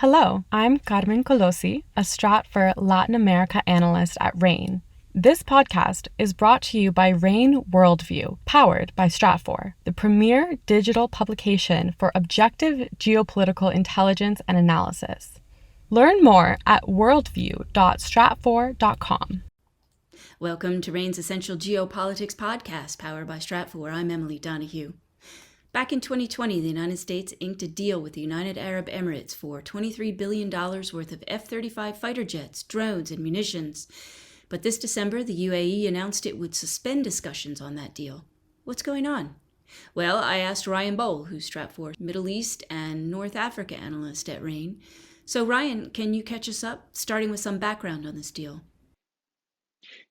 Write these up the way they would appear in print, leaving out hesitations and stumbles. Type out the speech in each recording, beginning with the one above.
Hello, I'm Carmen Colosi, a Stratfor Latin America analyst at RANE. This podcast is brought to you by RANE Worldview, powered by Stratfor, the premier digital publication for objective geopolitical intelligence and analysis. Learn more at worldview.stratfor.com. Welcome to RANE's Essential Geopolitics podcast, powered by Stratfor. I'm Emily Donahue. Back in 2020, the United States inked a deal with the United Arab Emirates for $23 billion worth of F-35 fighter jets, drones, and munitions. But this December, the UAE announced it would suspend discussions on that deal. What's going on? Well, I asked Ryan Bohl, who's Stratfor Middle East and North Africa analyst at RANE. So Ryan, can you catch us up, starting with some background on this deal?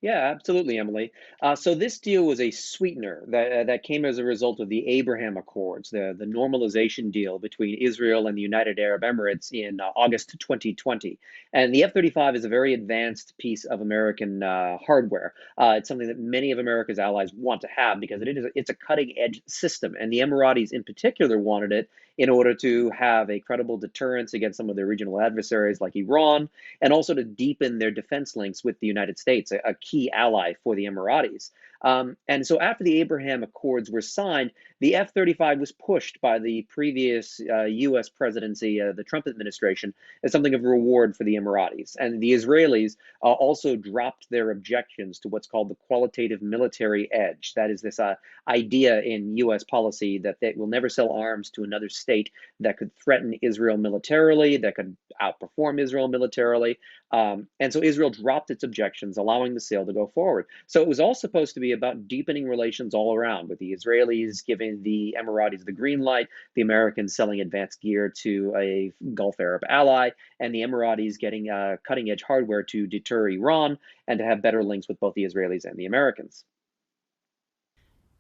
Yeah, absolutely, Emily. So this deal was a sweetener that came as a result of the Abraham Accords, the normalization deal between Israel and the United Arab Emirates in August 2020. And the F-35 is a very advanced piece of American hardware. It's something that many of America's allies want to have because it's a cutting edge system, and the Emiratis in particular wanted it in order to have a credible deterrence against some of their regional adversaries like Iran, and also to deepen their defense links with the United States, a key ally for the Emiratis. And so after the Abraham Accords were signed, the F-35 was pushed by the previous US presidency, the Trump administration, as something of a reward for the Emiratis. And the Israelis also dropped their objections to what's called the qualitative military edge. That is this idea in US policy that they will never sell arms to another state that could threaten Israel militarily, that could outperform Israel militarily. And so Israel dropped its objections, allowing the sale to go forward. So it was all supposed to be about deepening relations all around, with the Israelis giving the Emiratis the green light, the Americans selling advanced gear to a Gulf Arab ally, and the Emiratis getting cutting edge hardware to deter Iran and to have better links with both the Israelis and the Americans.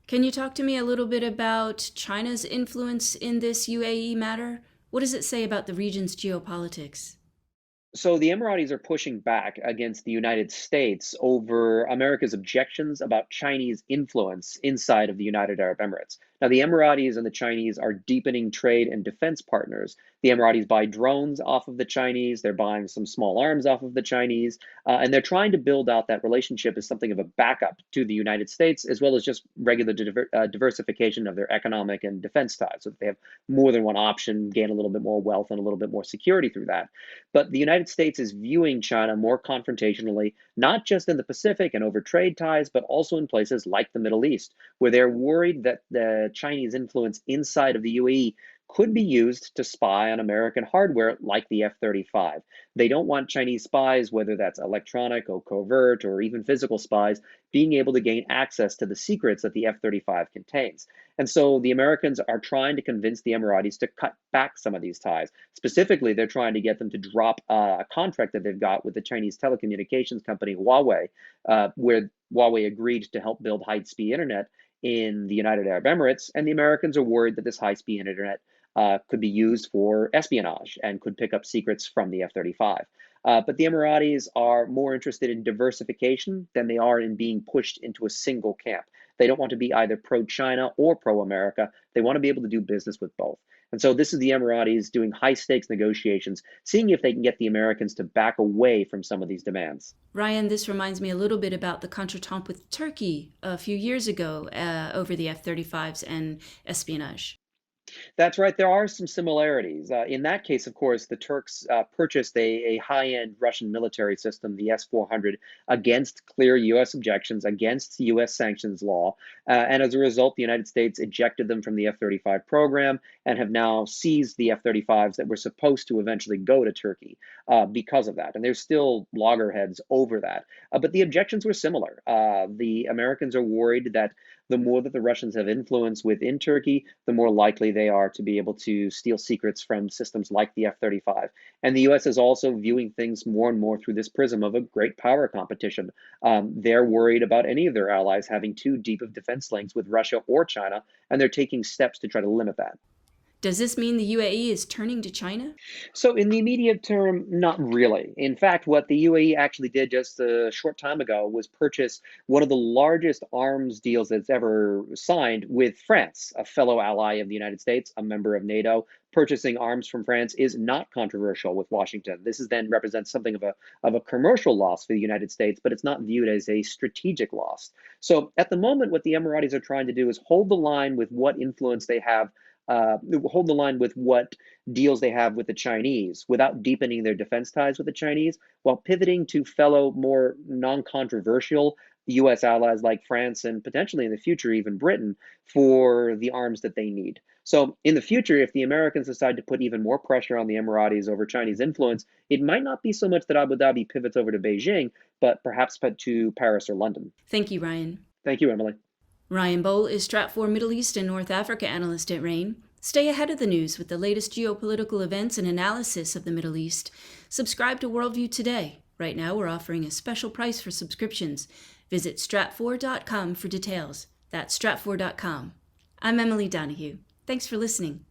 Can you talk to me a little bit about China's influence in this UAE matter? What does it say about the region's geopolitics? So the Emiratis are pushing back against the United States over America's objections about Chinese influence inside of the United Arab Emirates. Now, the Emiratis and the Chinese are deepening trade and defense partners. The Emiratis buy drones off of the Chinese, they're buying some small arms off of the Chinese, and they're trying to build out that relationship as something of a backup to the United States, as well as just regular diversification of their economic and defense ties, so that they have more than one option, gain a little bit more wealth and a little bit more security through that. But the United States is viewing China more confrontationally, not just in the Pacific and over trade ties, but also in places like the Middle East, where they're worried that the Chinese influence inside of the UAE could be used to spy on American hardware like the F-35. They don't want Chinese spies, whether that's electronic or covert or even physical spies, being able to gain access to the secrets that the F-35 contains. And so the Americans are trying to convince the Emiratis to cut back some of these ties. Specifically, they're trying to get them to drop a contract that they've got with the Chinese telecommunications company Huawei, where Huawei agreed to help build high-speed internet in the United Arab Emirates, and the Americans are worried that this high-speed internet could be used for espionage and could pick up secrets from the F-35. But the Emiratis are more interested in diversification than they are in being pushed into a single camp. They don't want to be either pro-China or pro-America. They want to be able to do business with both. And so this is the Emiratis doing high-stakes negotiations, seeing if they can get the Americans to back away from some of these demands. Ryan, this reminds me a little bit about the Contra with Turkey a few years ago over the F-35s and espionage. That's right. There are some similarities. In that case, of course, the Turks purchased a high-end Russian military system, the S-400, against clear U.S. objections, against U.S. sanctions law. And as a result, the United States ejected them from the F-35 program and have now seized the F-35s that were supposed to eventually go to Turkey because of that. And there's still loggerheads over that. But the objections were similar. The Americans are worried that the more that the Russians have influence within Turkey, the more likely they are to be able to steal secrets from systems like the F-35. And the US is also viewing things more and more through this prism of a great power competition. They're worried about any of their allies having too deep of defense links with Russia or China, and they're taking steps to try to limit that. Does this mean the UAE is turning to China? So, in the immediate term, not really. In fact, what the UAE actually did just a short time ago was purchase one of the largest arms deals that's ever signed with France, a fellow ally of the United States, a member of NATO. Purchasing arms from France is not controversial with Washington. This is then represents something of a commercial loss for the United States, but it's not viewed as a strategic loss. So, at the moment, what the Emiratis are trying to do is hold the line with what influence they have. Hold the line with what deals they have with the Chinese without deepening their defense ties with the Chinese, while pivoting to fellow, more non controversial US allies like France and potentially in the future, even Britain, for the arms that they need. So, in the future, if the Americans decide to put even more pressure on the Emiratis over Chinese influence, it might not be so much that Abu Dhabi pivots over to Beijing, but perhaps to Paris or London. Thank you, Ryan. Thank you, Emily. Ryan Bohl is Stratfor Middle East and North Africa analyst at RANE. Stay ahead of the news with the latest geopolitical events and analysis of the Middle East. Subscribe to Worldview today. Right now, we're offering a special price for subscriptions. Visit stratfor.com for details. That's stratfor.com. I'm Emily Donahue. Thanks for listening.